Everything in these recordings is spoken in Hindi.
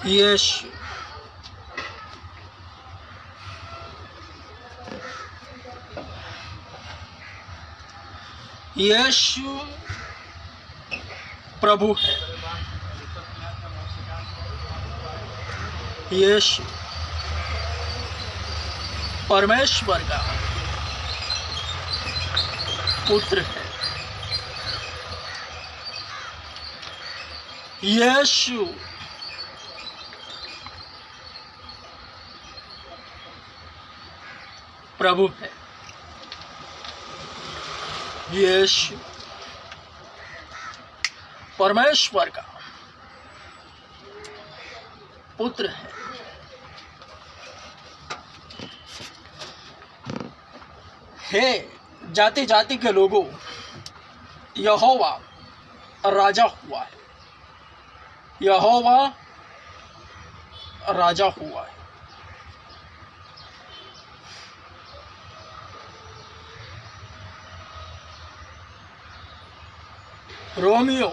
यीशु यीशु प्रभु है। यीशु परमेश्वर का पुत्र है। यीशु प्रभु है। यीशु परमेश्वर का पुत्र है। हे जाति जाति के लोगों, यहोवा राजा हुआ है। यहोवा राजा हुआ है। रोमियो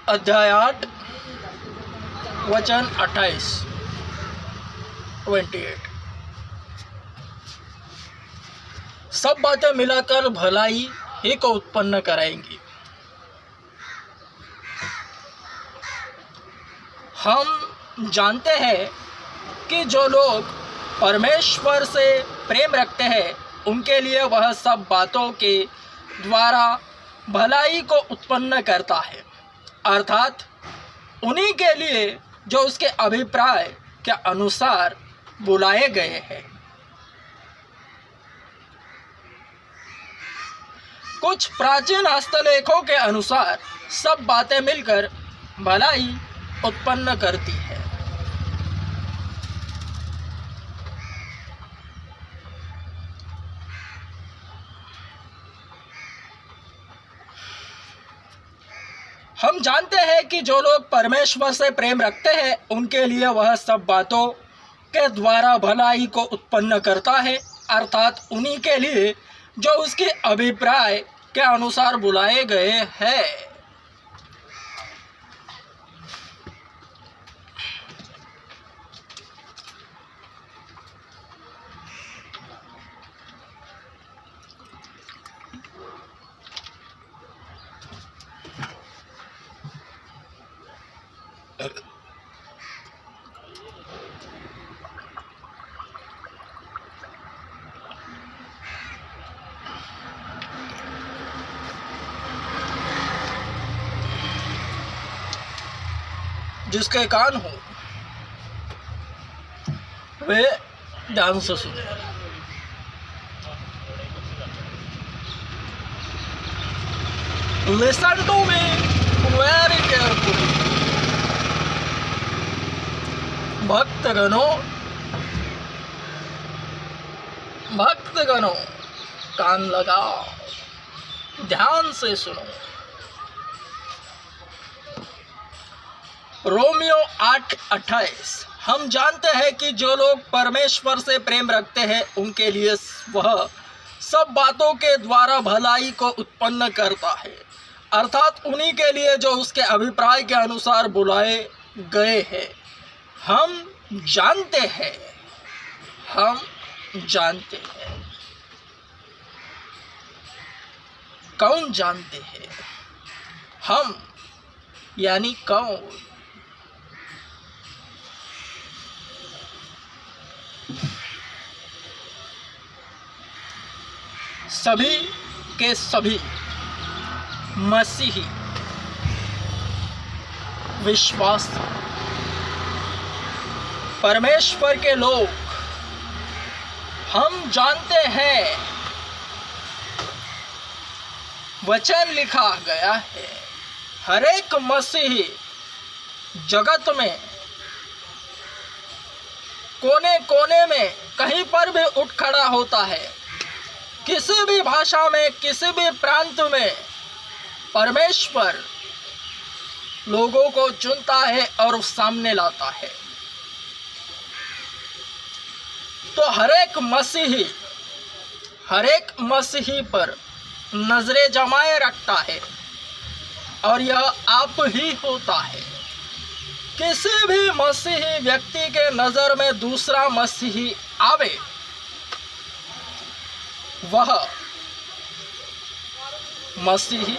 अध्याय 8 वचन 28 सब बातें मिलाकर भलाई ही को उत्पन्न कराएंगी। हम जानते हैं कि जो लोग परमेश्वर से प्रेम रखते हैं उनके लिए वह सब बातों के द्वारा भलाई को उत्पन्न करता है, अर्थात उन्हीं के लिए जो उसके अभिप्राय के अनुसार बुलाए गए हैं। कुछ प्राचीन हस्तलेखों के अनुसार सब बातें मिलकर भलाई उत्पन्न करती है। हम जानते हैं कि जो लोग परमेश्वर से प्रेम रखते हैं उनके लिए वह सब बातों के द्वारा भलाई को उत्पन्न करता है, अर्थात उन्हीं के लिए जो उसके अभिप्राय के अनुसार बुलाए गए हैं। जिसके कान हो वे ध्यान से सुने। Listen to me very carefully। भक्तगणों कान लगाओ, ध्यान से सुनो। रोमियो 8:28 हम जानते हैं कि जो लोग परमेश्वर से प्रेम रखते हैं उनके लिए वह सब बातों के द्वारा भलाई को उत्पन्न करता है, अर्थात उन्हीं के लिए जो उसके अभिप्राय के अनुसार बुलाए गए हैं। हम जानते हैं कौन जानते हैं? हम यानी कौन? सभी के सभी मसीही विश्वास परमेश्वर के लोग। हम जानते हैं वचन लिखा गया है, हर एक मसीही जगत में कोने कोने में कहीं पर भी उठ खड़ा होता है, किसी भी भाषा में, किसी भी प्रांत में परमेश्वर लोगों को चुनता है और सामने लाता है। तो हर एक हर एक मसीही पर नजरें जमाए रखता है और यह आप ही होता है। किसी भी मसीही व्यक्ति के नजर में दूसरा मसीही आवे, वह मसीही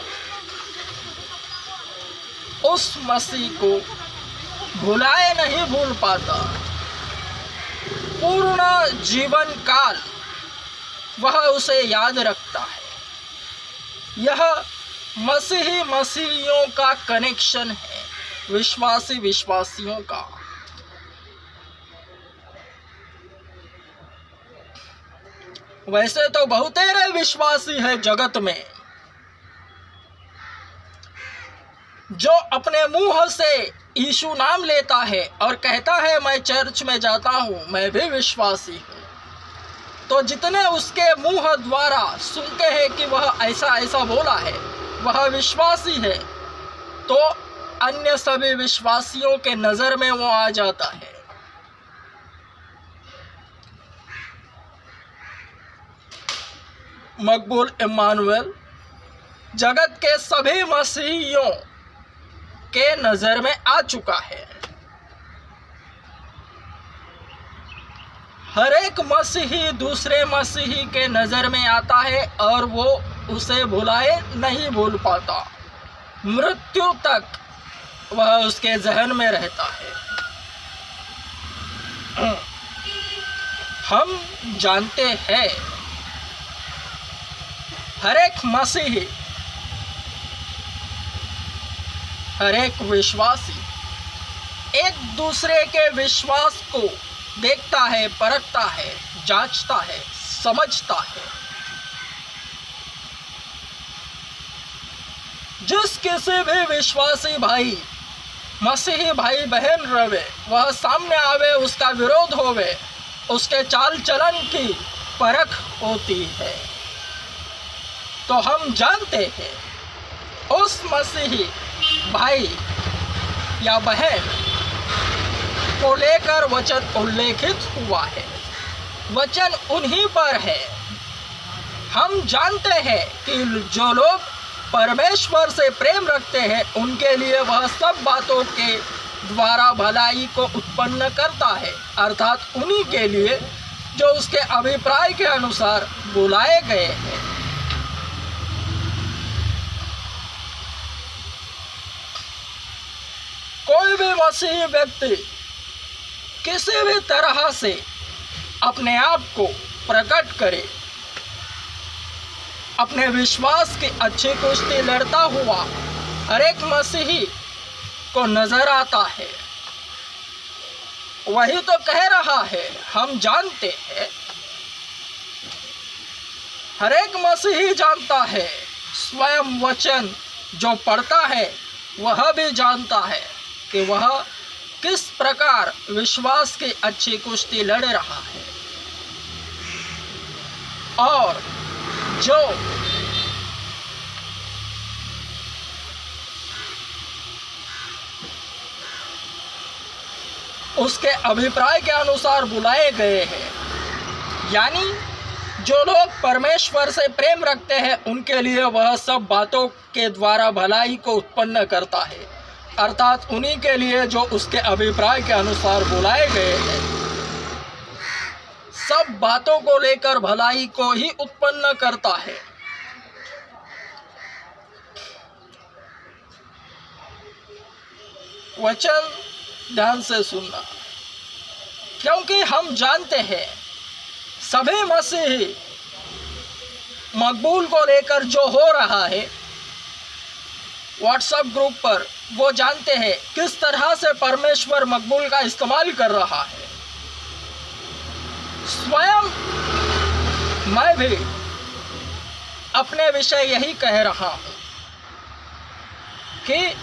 उस मसीह को भुलाए नहीं भूल पाता। पूर्ण जीवन काल वह उसे याद रखता है। यह मसीही मसीहियों का कनेक्शन है, विश्वासी विश्वासियों का। वैसे तो बहुतेरे विश्वासी है जगत में जो अपने मुंह से यीशु नाम लेता है और कहता है मैं चर्च में जाता हूं, मैं भी विश्वासी हूं। तो जितने उसके मुंह द्वारा सुनते हैं कि वह ऐसा ऐसा बोला है, वह विश्वासी है, तो अन्य सभी विश्वासियों के नजर में वो आ जाता है। मकबूल इम्मानुएल जगत के सभी मसीहियों के नजर में आ चुका है। हर एक मसीही दूसरे मसीही के नजर में आता है और वो उसे भुलाए नहीं भूल पाता। मृत्यु तक वह उसके जहन में रहता है। हम जानते हैं हर एक मसीही, हर एक विश्वासी एक दूसरे के विश्वास को देखता है, परखता है, जांचता है, समझता है। जिस किसी भी विश्वासी भाई, मसीही भाई बहन रवे, वह सामने आवे, उसका विरोध होवे, उसके चाल चलन की परख होती है, तो हम जानते हैं उस मसीही भाई या बहन को लेकर वचन उल्लेखित हुआ है। वचन उन्हीं पर है। हम जानते हैं कि जो लोग परमेश्वर से प्रेम रखते हैं उनके लिए वह सब बातों के द्वारा भलाई को उत्पन्न करता है, अर्थात उन्हीं के लिए जो उसके अभिप्राय के अनुसार बुलाए गए हैं। कोई भी मसीही व्यक्ति किसी भी तरह से अपने आप को प्रकट करे, अपने विश्वास की अच्छी कुश्ती लड़ता हुआ हर एक मसीही को नजर आता है। वही तो कह रहा है, हम जानते हैं, हर एक मसीही जानता है, स्वयं वचन जो पढ़ता है वह भी जानता है कि वह किस प्रकार विश्वास की अच्छी कुश्ती लड़ रहा है। और जो उसके अभिप्राय के अनुसार बुलाए गए हैं, यानी जो लोग परमेश्वर से प्रेम रखते हैं उनके लिए वह सब बातों के द्वारा भलाई को उत्पन्न करता है, अर्थात उन्हीं के लिए जो उसके अभिप्राय के अनुसार बुलाए गए हैं। सब बातों को लेकर भलाई को ही उत्पन्न करता है। वचन ध्यान से सुनना, क्योंकि हम जानते हैं सभी मसीही मकबूल को लेकर जो हो रहा है व्हाट्सएप ग्रुप पर, वो जानते हैं किस तरह से परमेश्वर मकबूल का इस्तेमाल कर रहा है। स्वयं मैं भी अपने विषय यही कह रहा हूं कि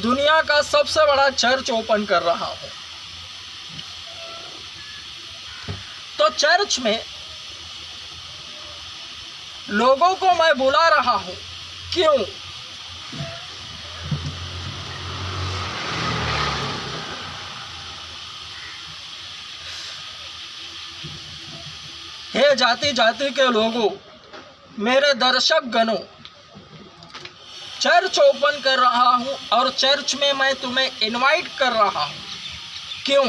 दुनिया का सबसे बड़ा चर्च ओपन कर रहा हूं। तो चर्च में लोगों को मैं बुला रहा हूं। क्यों? मेरे जाति जाति के लोगों, मेरे दर्शक गणों, चर्च ओपन कर रहा हूँ और चर्च में मैं तुम्हें इनवाइट कर रहा हूँ। क्यों?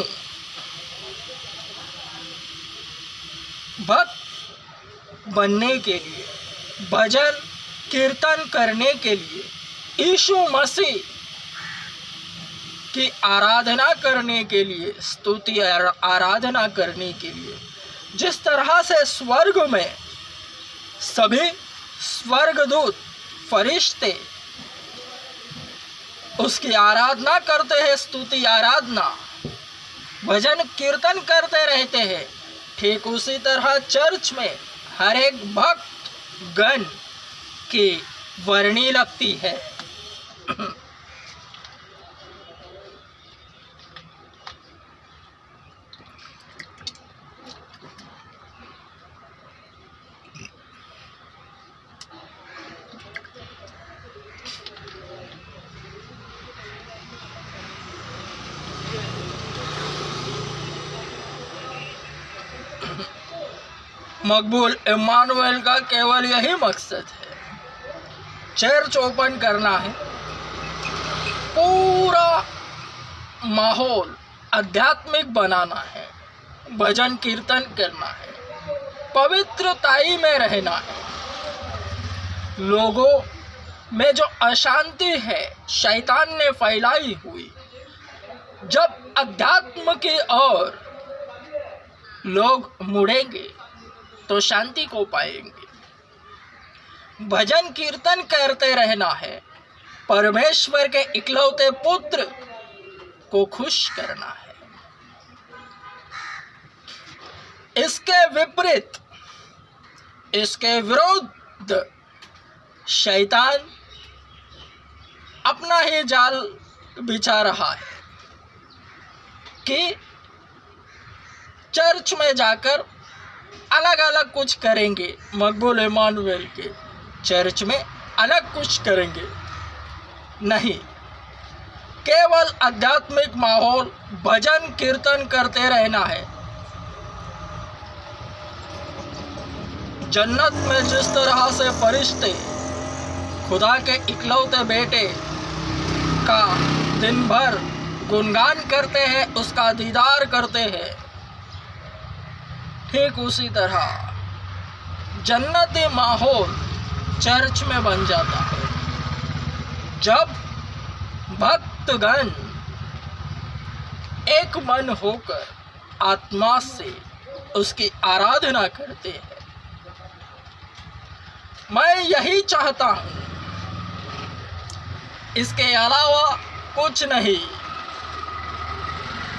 भक्त बनने के लिए, भजन कीर्तन करने के लिए, यीशु मसीह की आराधना करने के लिए, स्तुति आराधना करने के लिए। जिस तरह से स्वर्ग में सभी स्वर्गदूत फरिश्ते उसकी आराधना करते हैं, स्तुति आराधना भजन कीर्तन करते रहते हैं, ठीक उसी तरह चर्च में हर एक भक्त गण की वर्णी लगती है। मकबूल इम्मानुएल का केवल यही मकसद है, चर्च ओपन करना है, पूरा माहौल आध्यात्मिक बनाना है, भजन कीर्तन करना है, पवित्रताई में रहना है। लोगों में जो अशांति है शैतान ने फैलाई हुई, जब अध्यात्म की ओर लोग मुड़ेंगे तो शांति को पाएंगे। भजन कीर्तन करते रहना है, परमेश्वर के इकलौते पुत्र को खुश करना है। इसके विपरीत, इसके विरुद्ध शैतान अपना ही जाल बिछा रहा है कि चर्च में जाकर अलग अलग कुछ करेंगे। मकबूल इम्मानुएल के चर्च में अलग कुछ करेंगे नहीं, केवल आध्यात्मिक माहौल, भजन कीर्तन करते रहना है। जन्नत में जिस तरह से फरिश्ते खुदा के इकलौते बेटे का दिन भर गुणगान करते हैं, उसका दीदार करते हैं, ठीक उसी तरह जन्नती माहौल चर्च में बन जाता है जब भक्तगण एक मन होकर आत्मा से उसकी आराधना करते हैं। मैं यही चाहता हूँ, इसके अलावा कुछ नहीं।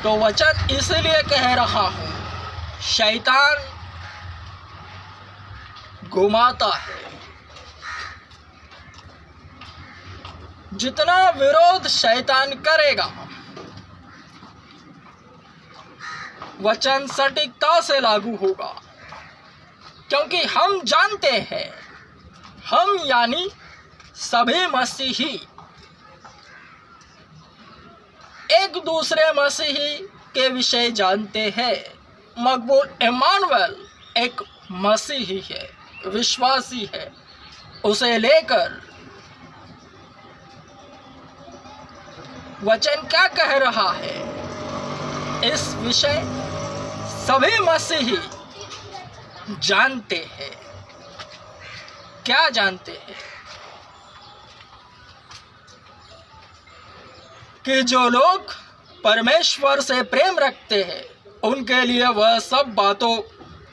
तो वचन इसलिए कह रहा हूँ, शैतान घुमाता है। जितना विरोध शैतान करेगा, वचन सटीकता से लागू होगा, क्योंकि हम जानते हैं, हम यानी सभी मसीही एक दूसरे मसीही के विषय जानते हैं। मकबूल इम्मानुएल एक मसीही है, विश्वासी है। उसे लेकर वचन क्या कह रहा है, इस विषय सभी मसीही जानते हैं। क्या जानते हैं? कि जो लोग परमेश्वर से प्रेम रखते हैं, उनके लिए वह सब बातों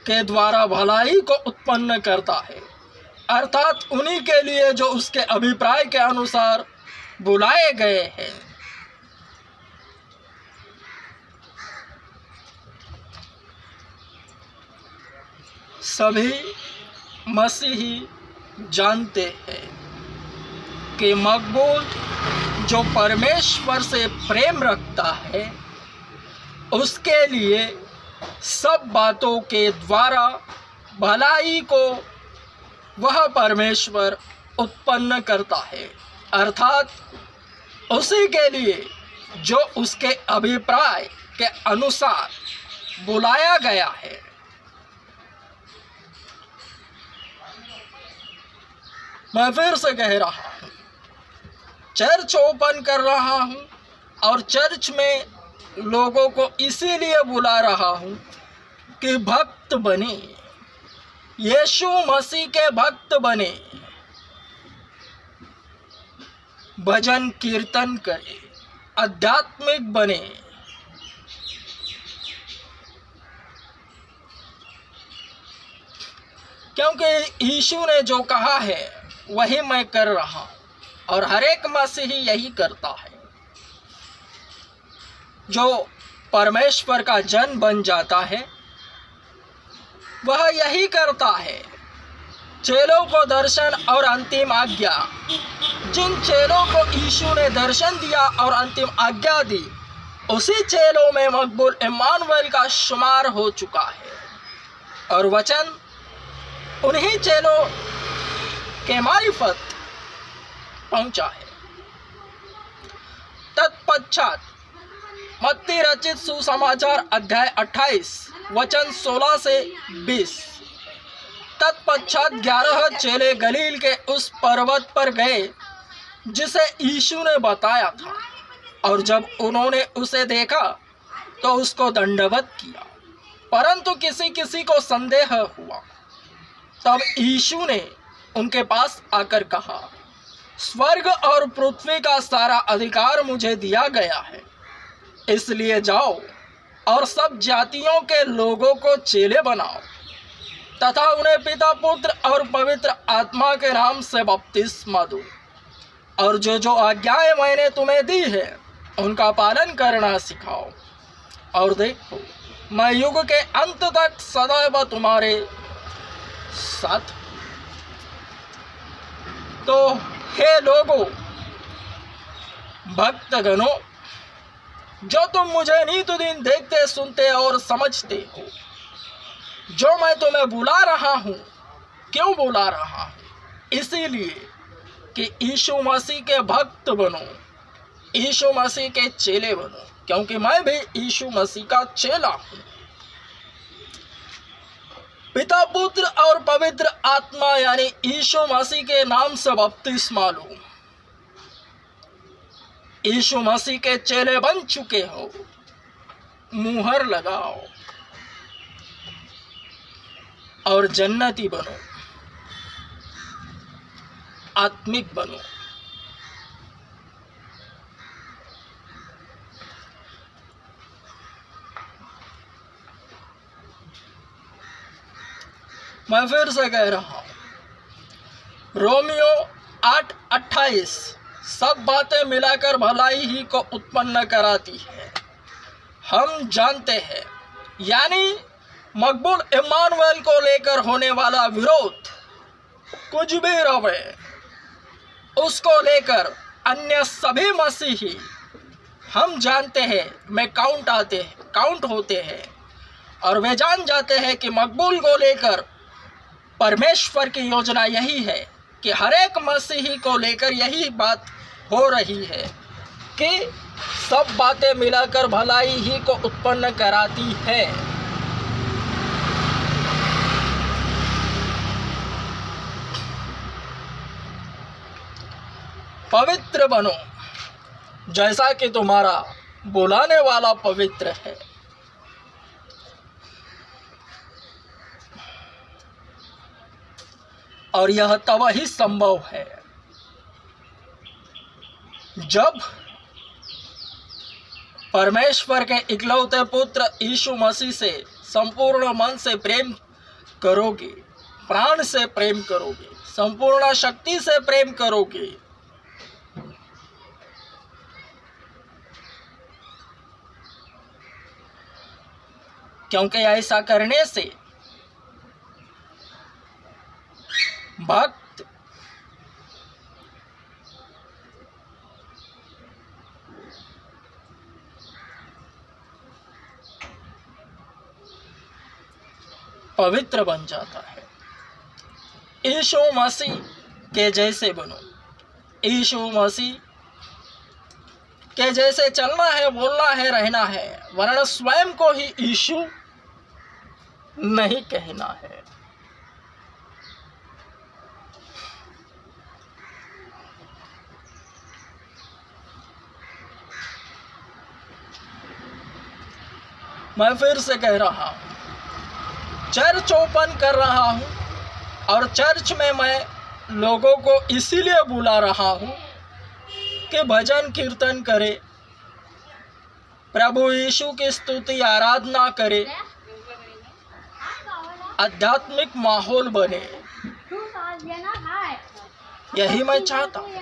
के द्वारा भलाई को उत्पन्न करता है, अर्थात उन्हीं के लिए जो उसके अभिप्राय के अनुसार बुलाए गए हैं। सभी मसीही जानते हैं कि मकबूल जो परमेश्वर से प्रेम रखता है, उसके लिए सब बातों के द्वारा भलाई को वह परमेश्वर उत्पन्न करता है, अर्थात उसी के लिए जो उसके अभिप्राय के अनुसार बुलाया गया है। मैं फिर से कह रहा हूँ, चर्च ओपन कर रहा हूँ और चर्च में लोगों को इसीलिए बुला रहा हूँ कि भक्त बने, यीशु मसीह के भक्त बने, भजन कीर्तन करें, आध्यात्मिक बने। क्योंकि यीशु ने जो कहा है वही मैं कर रहा हूँ और हर एक मसीही यही करता है। जो परमेश्वर का जन बन जाता है वह यही करता है। चेलों को दर्शन और अंतिम आज्ञा, जिन चेलों को यीशु ने दर्शन दिया और अंतिम आज्ञा दी, उसी चेलों में मकबूल इम्मानुएल का शुमार हो चुका है और वचन उन्हीं चेलों के मारिफत पहुंचा है। तत्पश्चात मत्ती रचित सुसमाचार अध्याय 28 वचन 16 से 20। तत्पश्चात 11 चेले गलील के उस पर्वत पर गए जिसे यीशु ने बताया था, और जब उन्होंने उसे देखा तो उसको दंडवत किया, परंतु किसी किसी को संदेह हुआ। तब यीशु ने उनके पास आकर कहा, स्वर्ग और पृथ्वी का सारा अधिकार मुझे दिया गया है, इसलिए जाओ और सब जातियों के लोगों को चेले बनाओ तथा उन्हें पिता पुत्र और पवित्र आत्मा के नाम से बपतिस्मा दो, और जो जो आज्ञाएं मैंने तुम्हें दी है उनका पालन करना सिखाओ। और देखो, मैं युग के अंत तक सदैव तुम्हारे साथ। तो हे लोगों, भक्तगणों, जो तुम मुझे नित दिन देखते सुनते और समझते हो, जो मैं तुम्हें बुला रहा हूँ, क्यों बुला रहा हूँ? इसीलिए कि यीशु मसीह के भक्त बनो, यीशु मसीह के चेले बनो, क्योंकि मैं भी यीशु मसीह का चेला हूँ। पिता पुत्र और पवित्र आत्मा यानी यीशु मसीह के नाम से बपतिस्मा लो। यीशु मसीह के चेले बन चुके हो, मुहर लगाओ और जन्नती बनो, आत्मिक बनो। मैं फिर से कह रहा हूं, रोमियो 8:28 सब बातें मिलाकर भलाई ही को उत्पन्न कराती है। हम जानते हैं, यानी मकबूल इम्मानुएल को लेकर होने वाला विरोध कुछ भी रहे, उसको लेकर अन्य सभी मसीही हम जानते हैं में काउंट होते हैं, और वे जान जाते हैं कि मकबूल को लेकर परमेश्वर की योजना यही है कि हर एक मसीही को लेकर यही बात हो रही है कि सब बातें मिलाकर भलाई ही को उत्पन्न कराती है। पवित्र बनो जैसा कि तुम्हारा बुलाने वाला पवित्र है। और यह तब ही संभव है जब परमेश्वर के इकलौते पुत्र यीशु मसीह से संपूर्ण मन से प्रेम करोगे, प्राण से प्रेम करोगे, संपूर्ण शक्ति से प्रेम करोगे। क्योंकि ऐसा करने से भक्त पवित्र बन जाता है। यीशु मसीह के जैसे बनो, यीशु मसीह के जैसे चलना है, बोलना है, रहना है, वरना स्वयं को ही यीशु नहीं कहना है। मैं फिर से कह रहा हूँ, चर्च ओपन कर रहा हूँ और चर्च में मैं लोगों को इसीलिए बुला रहा हूँ कि भजन कीर्तन करे, प्रभु यीशु की स्तुति आराधना करे, आध्यात्मिक माहौल बने। यही मैं चाहता हूँ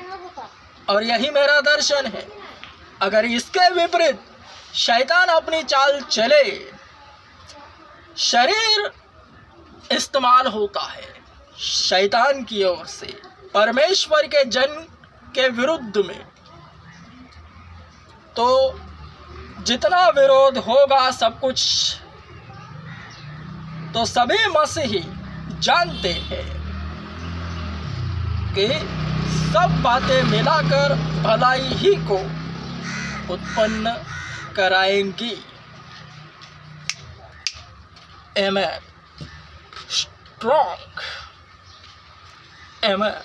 और यही मेरा दर्शन है। अगर इसके विपरीत शैतान अपनी चाल चले, शरीर इस्तेमाल होता है शैतान की ओर से परमेश्वर के जन के विरुद्ध में, तो जितना विरोध होगा सब कुछ तो सभी मसीही जानते हैं कि सब बातें मिलाकर भलाई ही को उत्पन्न कराएंगी। Amen. Strong. Amen.